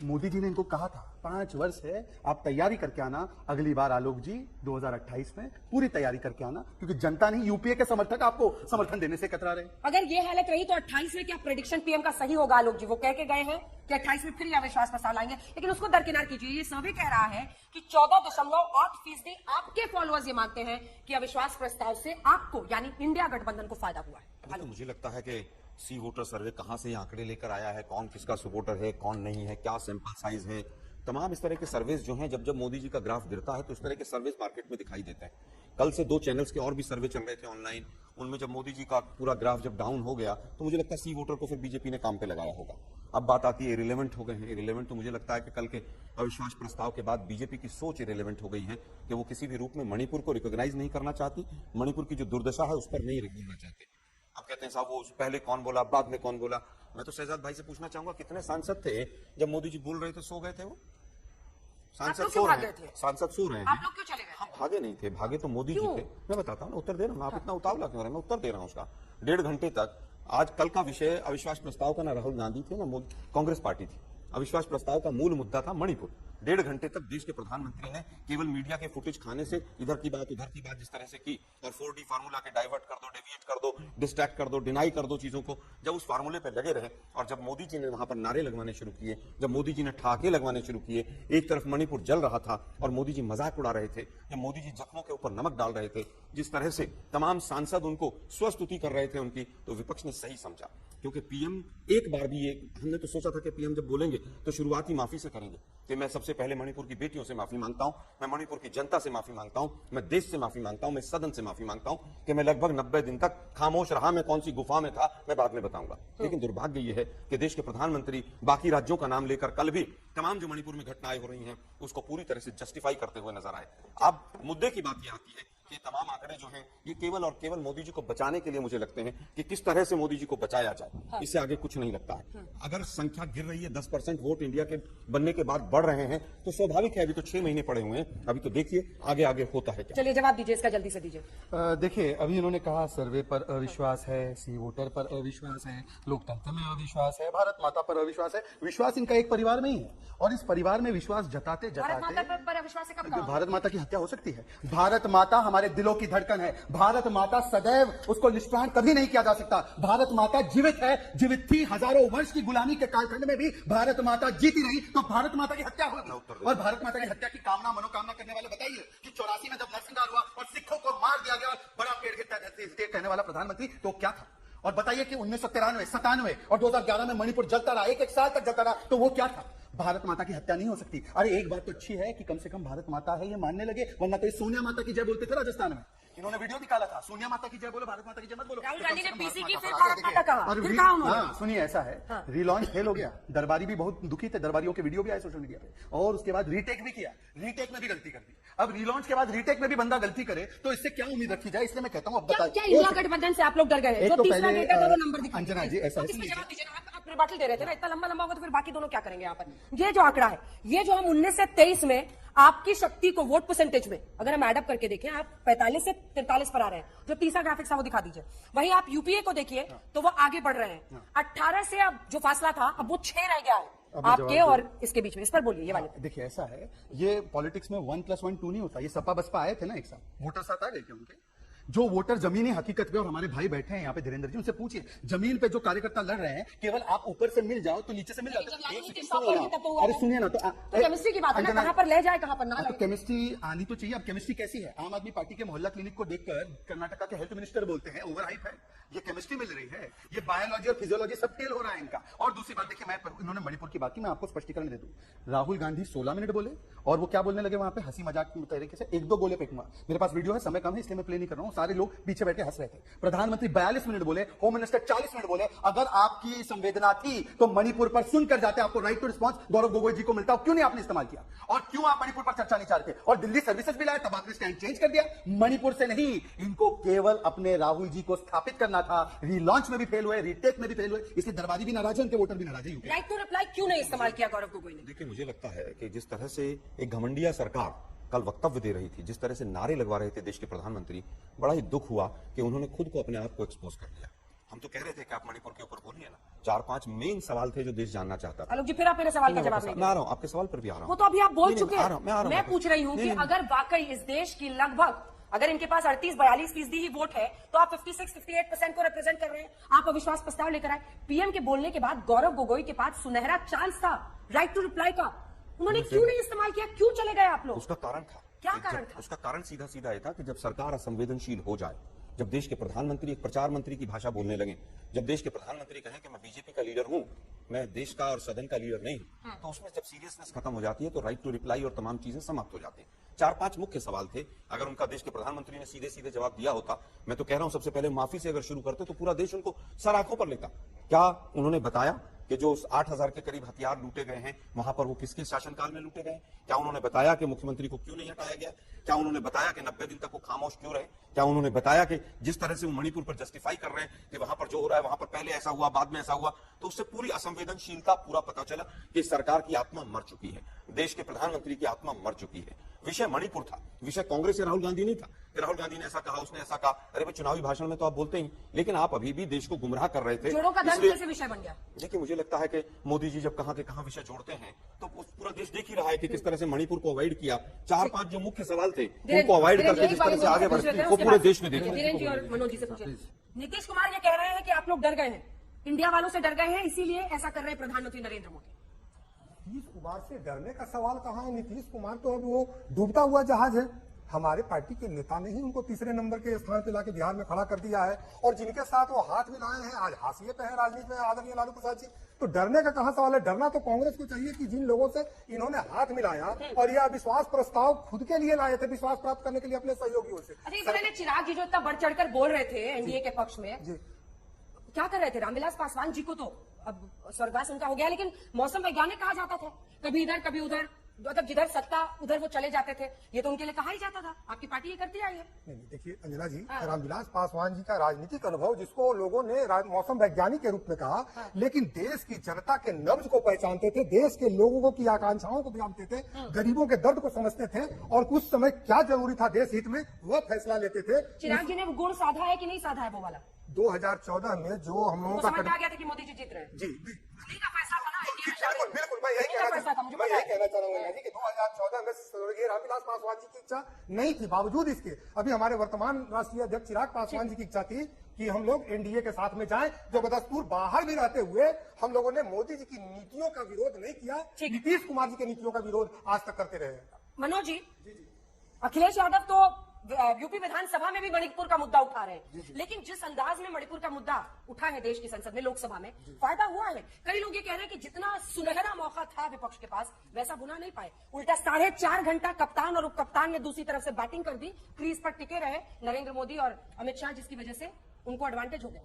मोदी जी ने इनको कहा था 5 वर्ष है, आप तैयारी करके आना, अगली बार आलोक जी 2028 में पूरी तैयारी करके आना, क्योंकि जनता नहीं यूपीए के समर्थक आपको समर्थन देने से कतरा रहे। अगर ये हालत रही तो 28 में क्या प्रेडिक्शन पीएम का सही होगा? आलोक जी वो कह के गए हैं कि 28 में फिर अविश्वास प्रस्ताव लाएंगे, लेकिन उसको दरकिनार कीजिए। ये सर्वे कह रहा है कि 14.8% आपके फॉलोअर्स ये मानते हैं कि अविश्वास प्रस्ताव से आपको यानी इंडिया गठबंधन को फायदा हुआ है। तो मुझे लगता है कि सी वोटर सर्वे कहां से ये आंकड़े लेकर आया है, कौन किसका सपोर्टर है, कौन नहीं है, क्या सैंपल साइज है, तमाम इस तरह के सर्वेस जो हैं, जब मोदी जी का ग्राफ गिरता है तो इस तरह के सर्वेस मार्केट में दिखाई देते हैं। कल से 2 चैनल्स के और भी सर्वे चल रहे थे ऑनलाइन, उनमें जब मोदी जी का पूरा ग्राफ जब डाउन हो गया तो मुझे लगता है सी वोटर को फिर बीजेपी ने काम पे लगाया होगा। अब बात आती है इरिलेवेंट हो गए हैं। इरिलेवेंट तो मुझे लगता है कि कल के अविश्वास प्रस्ताव के बाद बीजेपी की सोच इरिलेवेंट हो गई है कि वो किसी भी रूप में मणिपुर को रिकॉग्नाइज नहीं करना चाहती, मणिपुर की जो दुर्दशा है उस पर नहीं बोलना चाहते। अब कहते हैं साहब वो पहले कौन बोला, बाद में कौन बोला। मैं तो शहजाद भाई से पूछना चाहूंगा, कितने सांसद थे जब मोदी जी बोल रहे थे, सो गए थे वो? सांसद सो रहे हैं, सांसद सो रहे हैं। आप लोग क्यों चले गए? हम भागे नहीं थे, भागे तो मोदी जी थे। मैं बताता हूँ, उत्तर दे रहा हूँ, आप इतना उतावला क्यों रहे? मैं उत्तर दे रहा हूँ उसका। 1.5 घंटे तक आज कल का विषय अविश्वास प्रस्ताव का ना राहुल गांधी थे ना कांग्रेस पार्टी थी। अविश्वास प्रस्ताव का मूल मुद्दा था मणिपुर। 1.5 घंटे तक देश के प्रधानमंत्री ने केवल मीडिया के फुटेज खाने से इधर की बात उधर की बात जिस तरह से की, और 4D फार्मूला के डाइवर्ट कर दो, डेविएट कर दो, डिस्ट्रैक्ट कर दो, डिनाई कर दो चीजों को, जब उस फार्मूले पर लगे रहे और जब मोदी जी ने वहां पर नारे लगवाने शुरू किए, जब मोदी जी ने ठहाके लगवाने शुरू किए, एक तरफ मणिपुर जल रहा था और मोदी जी मजाक उड़ा रहे थे, जब मोदी जी जख्मों के ऊपर नमक डाल रहे थे, जिस तरह से तमाम सांसद उनको स्वस्तुति कर रहे थे उनकी, तो विपक्ष ने सही समझा। क्योंकि पीएम एक बार भी हमने तो सोचा था कि पीएम जब बोलेंगे तो शुरुआती माफी से करेंगे कि मैं सबसे पहले मणिपुर की बेटियों से माफी मांगता हूं, मैं मणिपुर की जनता से माफी मांगता हूं, मैं देश से माफी मांगता हूं, मैं सदन से माफी मांगता हूं कि मैं लगभग 90 दिन तक खामोश रहा, मैं कौन सी गुफा में था मैं बाद में बताऊंगा। लेकिन दुर्भाग्य यह है कि देश के प्रधानमंत्री बाकी राज्यों का नाम लेकर कल भी तमाम जो मणिपुर में घटनाएं हो रही हैं उसको पूरी तरह से जस्टिफाई करते हुए नजर आए। अब मुद्दे की बात यह आती है कि तमाम आंकड़े जो हैं ये केवल और केवल मोदी जी को बचाने के लिए मुझे लगते हैं कि किस तरह से मोदी जी को बचाया जाए, इससे आगे कुछ नहीं लगता है। अगर संख्या गिर रही है, 10% वोट इंडिया के बनने के बाद बढ़ रहे हैं, तो स्वाभाविक है। अभी तो 6 महीने पड़े हुए हैं, अभी तो देखिए आगे आगे होता है क्या। चलिए जवाब दीजिए इसका, जल्दी से दीजिए। देखिए, अभी इन्होंने कहा सर्वे पर अविश्वास है, सी वोटर पर अविश्वास है, लोकतंत्र में अविश्वास है, भारत माता पर अविश्वास है। विश्वास इनका एक परिवार में ही है और इस परिवार में विश्वास जताते भारत माता पर अविश्वास से कब कहा? भारत माता की हत्या हो सकती है। भारत माता हमारे दिलों की धड़कन है। भारत माता सदैव, उसको निष्प्राण कभी नहीं किया जा सकता। भारत माता जीवित है, जीवित थी। हजारों वर्ष की गुलामी के कालखंड में भी भारत माता जीती रही, तो भारत माता की हत्या होगी। और भारत माता की हत्या की कामना मनोकामना करने वाले बताइए कि 84 में जब नरसंहार हुआ और सिखों को मार दिया गया, बड़ा पेड़ गिरता धरती कहने वाला प्रधानमंत्री तो क्या था? और बताइए कि 1993, 97 और 2011 में मणिपुर जलता रहा, एक साल तक जलता रहा, तो वो क्या था? भारत माता की हत्या नहीं हो सकती। अरे एक बात तो अच्छी है कि कम से कम भारत माता है ये मानने लगे, वरना तो सोनिया माता की जय बोलते थे राजस्थान में। इन्होंने वीडियो निकाला था, सोनिया माता की जय बोलो, भारत माता की जय मत बोलो। राहुल गांधी ने पीसी की फिर भारत माता कहा, फिर कहा उन्होंने। सुनिए, ऐसा है, रिलॉन्च फेल हो गया, दरबारी भी बहुत दुखी थे, दरबारियों के वीडियो भी आए सोशल मीडिया पे, और उसके बाद रीटेक भी किया, रीटेक में भी गलती कर दी। अब रिलॉन्च के बाद रीटेक में भी बंदा गलती करे तो इससे क्या उम्मीद रखी जाए? इसलिए मैं कहता हूँ, अब बताइए क्या इंडिया गठबंधन से आप लोग डर गए? जो तीसरा डेटा था वो नंबर दिखा। अंजना जी, ऐसा आप रिबाटल दे रहे थे ना, इतना लंबा लंबा होगा तो फिर बाकी दोनों क्या करेंगे यहाँ पर? ये जो आंकड़ा है, ये जो हम 19 से 23 में आपकी शक्ति को वोट परसेंटेज में अगर हम एडअप करके देखें, आप 45 से 43 पर आ रहे हैं। जो तीसरा ग्राफिक्स है वो दिखा दीजिए। वहीं आप यूपीए को देखिए तो वो आगे बढ़ रहे हैं। 18 से अब जो फासला था, अब वो 6 रह गया है आपके और इसके बीच में। इस पर बोलिए ये वाले। देखिए, ऐसा है, ये पॉलिटिक्स में 1+1 2 नहीं होता। ये सपा बसपा आए थे ना एक साथ, वोटर साथ आ गए क्या उनके? जो वोटर जमीनी हकीकत पे, और हमारे भाई बैठे हैं यहाँ पे धीरेन्द्र जी, उनसे पूछिए, जमीन पे जो कार्यकर्ता लड़ रहे हैं, केवल आप ऊपर से मिल जाओ तो नीचे से मिल जाते। अरे सुनिए ना, तो केमिस्ट्री की बात है ना, कहां पर ले जाए कहां पर ना। तो केमिस्ट्री आनी तो चाहिए। अब केमिस्ट्री कैसी है? आम आदमी पार्टी के मोहल्ला क्लिनिक को देखकर कर्नाटका के हेल्थ मिनिस्टर बोलते हैं ओवर हाइप है। ये केमिस्ट्री मिल रही है, ये बायोलॉजी और फिजियोलॉजी सब फेल हो रहा है इनका। और दूसरी बात देखिए, मैं इन्होंने मणिपुर की बात की, मैं आपको स्पष्टीकरण दे दूं। राहुल गांधी 16 मिनट बोले और वो क्या बोलने लगे वहां पे, हंसी मजाक की तरीके से 1-2 गोले फेंकूंगा। मेरे पास वीडियो है, समय कम है इसलिए मैं प्ले नहीं कर रहा हूं। सारे लोग पीछे बैठे हंस रहे थे। प्रधानमंत्री 42 मिनट बोले, होम मिनिस्टर 40 मिनट बोले। अगर आपकी संवेदना थी तो मणिपुर पर सुनकर जाते, आपको right to response Gaurav Gogoi जी को मिलता। क्यों नहीं आपने इस्तेमाल किया? और क्यों आप मणिपुर पर चर्चा नहीं चाहते? और दिल्ली सर्विसेज भी लाए, तब आपने स्टैंड चेंज कर दिया। मणिपुर से नहीं, इनको केवल अपने राहुल जी को स्थापित करना था। रिलॉन्च में भी फेल हुए, रीटेक में भी फेल हुए, इसलिए दरबारी भी नाराज है, उनके वोटर भी नाराज है। राइट टू रिप्लाई क्यों नहीं इस्तेमाल किया गौरव गोगोई ने? देखिए, मुझे लगता है कि जिस तरह से एक घमंडिया सरकार कल वक्तव्य दे रही थी, जिस तरह से नारे लगवा रहे थे देश के प्रधानमंत्री, बड़ा ही दुख हुआ कि उन्होंने खुद को अपने आप को एक्सपोज कर दिया। हम तो कह रहे थे कि आप मणिपुर के ऊपर बोलिए ना। 4-5 मेन सवाल थे जो देश जानना चाहता था। आलोक जी, फिर आप मेरे सवाल का जवाब नहीं मैं आ रहा हूँ, आपके सवाल पर भी आ रहा हूँ। वो तो अभी आप बोल नहीं, चुके आ रहा हूँ, हैं। मैं पूछ रही हूँ कि अगर वाकई इस देश की लगभग, अगर इनके पास 38-42% ही वोट है, तो आप 56-58% को रिप्रेजेंट कर रहे हैं। आप अविश्वास प्रस्ताव लेकर आए। पीएम के बोलने के बाद गौरव गोगोई के पास सुनहरा चांस था राइट टू रिप्लाई का, उन्होंने क्यों नहीं इस्तेमाल किया? क्यों चले गए आप लोग? उसका कारण था। क्या कारण था? उसका कारण सीधा सीधा ये था कि जब सरकार असंवेदनशील हो जाए, जब देश के प्रधानमंत्री एक प्रचार मंत्री की भाषा बोलने लगे, जब देश के प्रधानमंत्री कहें कि मैं बीजेपी का लीडर हूं, मैं देश का और सदन का लीडर नहीं, तो उसमें जब सीरियसनेस खत्म हो जाती है तो राइट टू रिप्लाई और तमाम चीजें समाप्त हो जाती हैं। 4-5 मुख्य सवाल थे। अगर उनका देश के प्रधानमंत्री ने सीधे सीधे जवाब दिया होता, मैं तो कह रहा हूं सबसे पहले माफी से अगर शुरू करते तो पूरा देश उनको सर आंखों पर लेता। क्या उन्होंने बताया कि जो 8,000 के करीब हथियार लूटे गए हैं वहां पर वो किसके शासनकाल में लूटे गए? क्या उन्होंने बताया कि मुख्यमंत्री को क्यों नहीं हटाया गया? क्या उन्होंने बताया कि 90 दिन तक वो खामोश क्यों रहे? क्या उन्होंने बताया कि जिस तरह से वो मणिपुर पर जस्टिफाई कर रहे हैं कि वहां पर जो हो रहा है वहां पर पहले ऐसा हुआ, बाद में ऐसा हुआ, तो उससे पूरी असंवेदनशीलता पूरा पता चला कि सरकार की आत्मा मर चुकी है, देश के प्रधानमंत्री की आत्मा मर चुकी है। विषय मणिपुर था, विषय कांग्रेस या राहुल गांधी नहीं था कि राहुल गांधी ने ऐसा कहा, उसने ऐसा कहा। अरे भाई, चुनावी भाषण में तो आप बोलते ही, लेकिन आप अभी भी देश को गुमराह कर रहे थे। जोड़ों का दर्द कैसे विषय बन गया? देखिए, मुझे लगता है कि मोदी जी जब कहां के कहां विषय जोड़ते हैं तो पूरा देश देख ही रहा है कि किस तरह से मणिपुर को अवॉइड किया। 4-5 जो मुख्य सवाल थे उनको अवॉइड करके जिस तरह से आगे बढ़े वो पूरे देश ने देखा। धीरेन्द्र जी और मनोज जी से पूछे। नीतीश कुमार ये कह रहे हैं कि आप लोग डर गए हैं, इंडिया वालों से डर गए हैं, इसीलिए ऐसा कर रहे हैं प्रधानमंत्री नरेंद्र मोदी। नीतीश कुमार से डरने का सवाल कहाँ है? नीतीश कुमार तो अब वो डूबता हुआ जहाज है। हमारे पार्टी के नेता ने ही उनको तीसरे नंबर के स्थान पे लाके बिहार में खड़ा कर दिया है, और जिनके साथ वो हाथ मिलाए हैं आज हाशिए पे है राजनीति में आदरणीय लालू प्रसाद जी। तो डरने का कहाँ सवाल है? डरना तो कांग्रेस को चाहिए कि जिन लोगों से इन्होंने हाथ मिलाया और यह विश्वास प्रस्ताव खुद के लिए लाए थे, विश्वास प्राप्त करने के लिए अपने सहयोगियों से। अच्छा, पहले चिराग जी जो इतना बढ़ चढ़कर बोल रहे थे एनडीए के पक्ष में, क्या कर रहे थे? रामविलास पासवान जी को तो अब स्वर्गवास उनका हो गया, लेकिन मौसम वैज्ञानिक कहा जाता था, कभी इधर कभी उधर, मतलब जिधर सत्ता उधर वो चले जाते थे। ये तो उनके लिए कहा ही जाता था। आपकी पार्टी ये करती आई है। नहीं, देखिए अंजना जी, रामविलास पासवान जी का राजनीतिक अनुभव, जिसको लोगों ने मौसम वैज्ञानिक के रूप में कहा, लेकिन देश की जनता के नब्ज को पहचानते थे, देश के लोगों की आकांक्षाओं को जानते थे, गरीबों के दर्द को समझते थे, और कुछ समय क्या जरूरी था देश हित में वह फैसला लेते थे। चिराग जी ने वो गुण साधा है कि नहीं साधा है वो वाला? 2014 में जो हम लोगों का समझ में आ गया था कि मोदी जी जीत रहे हैं। जी का फैसला था ना, बिल्कुल बिल्कुल, मैं यही कहना चाह रहा हूँ कि 2014 में स्वर्गीय रामविलास पासवान जी की इच्छा नहीं थी, बावजूद इसके अभी हमारे वर्तमान राष्ट्रीय अध्यक्ष चिराग पासवान जी की इच्छा थी कि हम लोग एनडीए के साथ में जाएं। जो बदस्तूर बाहर भी रहते हुए हम लोगों ने मोदी जी की नीतियों का विरोध नहीं किया, नीतीश कुमार जी की नीतियों का विरोध आज तक करते रहे। मनोज जी, अखिलेश यादव तो यूपी विधानसभा में भी मणिपुर का मुद्दा उठा रहे हैं, लेकिन जिस अंदाज में मणिपुर का मुद्दा उठा है देश की संसद में, लोकसभा में, फायदा हुआ है। कई लोग ये कह रहे हैं कि जितना सुनहरा मौका था विपक्ष के पास, वैसा बुना नहीं पाए। उल्टा 4.5 घंटा कप्तान और उपकप्तान ने दूसरी तरफ से बैटिंग कर दी, क्रीज पर टिके रहे नरेंद्र मोदी और अमित शाह, जिसकी वजह से उनको एडवांटेज हो गया।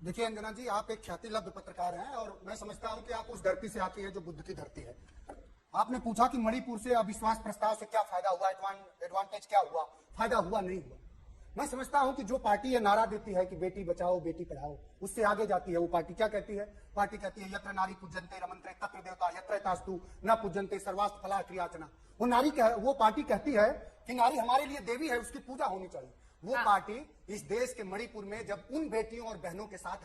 देखिए अंजना जी, आप एक ख्यातिलब्ध पत्रकार हैं और मैं समझता हूं कि आप उस धरती से आती है जो बुद्ध की धरती है। आपने पूछा कि मणिपुर से अविश्वास प्रस्ताव से क्या फायदा हुआ, एडवांटेज क्या हुआ? फायदा हुआ नहीं हुआ। मैं समझता हूं कि जो पार्टी ये नारा देती है कि बेटी बचाओ बेटी पढ़ाओ, उससे आगे जाती है। वो पार्टी क्या कहती है? पार्टी कहती है यत्र नारी पूजन्ते रमन्ते तत्र देवता यत्र तास्तु न पूजन्ते सर्वास्त्र फला क्रियाचना। वो पार्टी कहती है कि नारी हमारे लिए देवी है, उसकी पूजा होनी चाहिए। वो पार्टी इस देश के मणिपुर में जब उन बेटियों और बहनों के साथ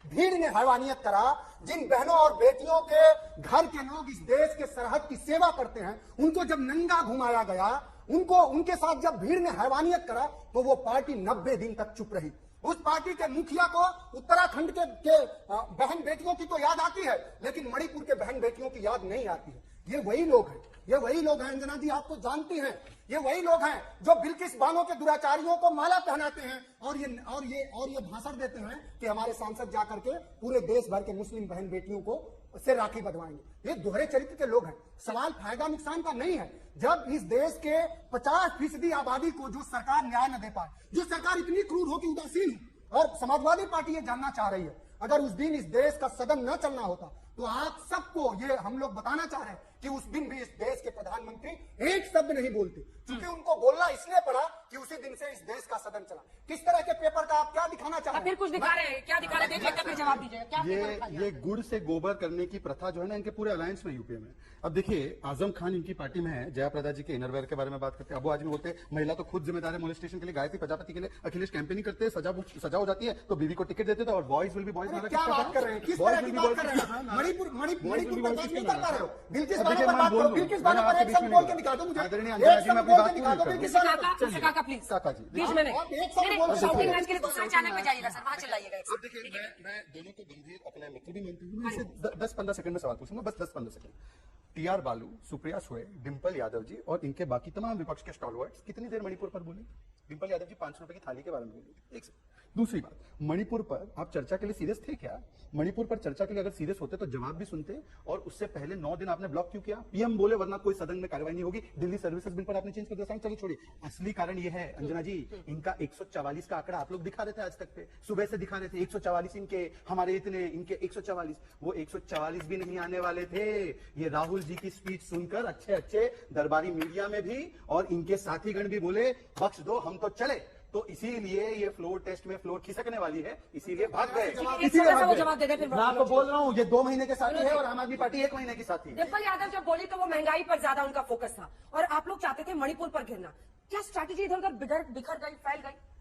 भीड़ ने हैवानियत करा, जिन बहनों और बेटियों के घर के लोग इस देश के सरहद की सेवा करते हैं, उनको जब नंगा घुमाया गया, उनके साथ जब भीड़ ने हैवानियत करा, तो वो पार्टी 90 दिन तक चुप रही। उस पार्टी के मुखिया को उत्तराखंड के बहन बेटियों की तो याद आती है, लेकिन मणिपुर के बहन बेटियों की याद नहीं आती है। ये वही लोग हैं, अंजना जी, आप तो जानती हैं, ये वही लोग हैं जो बिल्किस बानो के दुराचारियों को माला पहनाते हैं और ये भाषण देते हैं कि हमारे सांसद जाकर के पूरे देश भर के मुस्लिम बहन बेटियों को से राखी बंधवाएंगे। ये दोहरे चरित्र के लोग हैं। सवाल फायदा नुकसान का नहीं है। जब इस देश के 50% आबादी को जो सरकार न्याय न दे पाए, जो सरकार इतनी क्रूर हो कि उदासीन, और समाजवादी पार्टी ये जानना चाह रही है, अगर उस दिन इस देश का सदन न चलना होता तो आप सबको ये हम लोग बताना चाह रहे हैं कि उस दिन भी इस देश के प्रधानमंत्री एक शब्द नहीं बोलते, क्योंकि उनको बोलना इसलिए पड़ा कि उसी दिन से इस देश का सदन चला। किस तरह के पेपर का आप क्या दिखाना चाह अब रहे फिर हैं? कुछ दिखा रहे हैं, क्या दिखा रहे हैं देखिए, फिर जवाब दीजिए, क्या पेपर दिखा रहे ये गुड़ से गोबर करने की प्रथा जो है ना इनके पूरे अलायंस में यूपीए में। अब देखिए आजम खान इनकी पार्टी में है, जयाप्रदा जी के इनरवेयर के बारे में बात करते हैं। अबू आजमी बोलते हैं महिला तो खुद जिम्मेदार है मोलेस्टेशन के लिए, गायत्री प्रजापति के लिए अखिलेश कैंपेनिंग करते हैं, सजा हो जाती है तो बीवी को टिकट देते थे और बॉयज विल बी बॉयज। अरे क्या बात कर रहे हैं? किस तरह की बात कर रहे हैं? मणिपुर बर्दाश्त नहीं कर पा रहे हो? बिल्किस बानो पर बात करो, बिल्किस बानो पर एक शब्द बोल के दिखा दो मुझे, एक शब्द बोल के दिखा दो बिल्किस बानो पर। हैं? काका प्लीज, काका जी, बीच में नहीं, आप एक शब्द बोल के शॉटिंग दिखाओ। मैच के लिए दूसरे चैनल पे जाइएगा सर, वहां चिल्लाइएगा एक अब देखिए मैं दोनों को गंभीर अपने मित्र भी मानती हूँ। मैं इसे 10-15 सेकंड में सवाल पूछूंगा, बस 10-15 सेकंड। टीआर बालू, सुप्रिया सुळे, डिंपल यादव जी और इनके बाकी तमाम विपक्ष के स्टॉलवर्ड्स कितनी देर मणिपुर पर बोले? डिंपल यादव जी 500 रुपए की थाली के बारे में बोली। एक सेकंड। दूसरी बात, मणिपुर पर आप चर्चा के लिए सीरियस थे क्या? मणिपुर पर चर्चा के लिए अगर सीरियस होते तो जवाब भी सुनते, और उससे पहले 9 दिन आपने ब्लॉक क्यों किया? पीएम बोले वरना कोई सदन में कार्रवाई नहीं होगी। दिल्ली सर्विसेज बिल पर आपने चेंज कर दिया। चलिए छोड़िए, असली कारण यह है अंजना जी, इनका 144 का आंकड़ा आप लोग दिखा रहे थे आज तक पे, सुबह से दिखा रहे थे 144 इनके, हमारे इतने, इनके 144। वो 144 भी नहीं आने वाले थे। ये राहुल जी की स्पीच सुनकर अच्छे दरबारी मीडिया में भी और इनके साथीगण भी बोले बख्श दो हम तो चले। तो इसीलिए ये फ्लोर टेस्ट में फ्लोर खिसकने वाली है, इसीलिए भाग गए। एक छोटा सा वो जवाब दे दे, फिर मैं आपको बोल रहा हूँ ये 2 महीने के साथी है और आम आदमी पार्टी 1 महीने की साथी है। डिंपल यादव जब बोली तो वो महंगाई पर ज्यादा उनका फोकस था, और आप लोग चाहते थे मणिपुर पर गिरना। क्या स्ट्रैटेजी इधर उधर बिखर गई, फैल गई?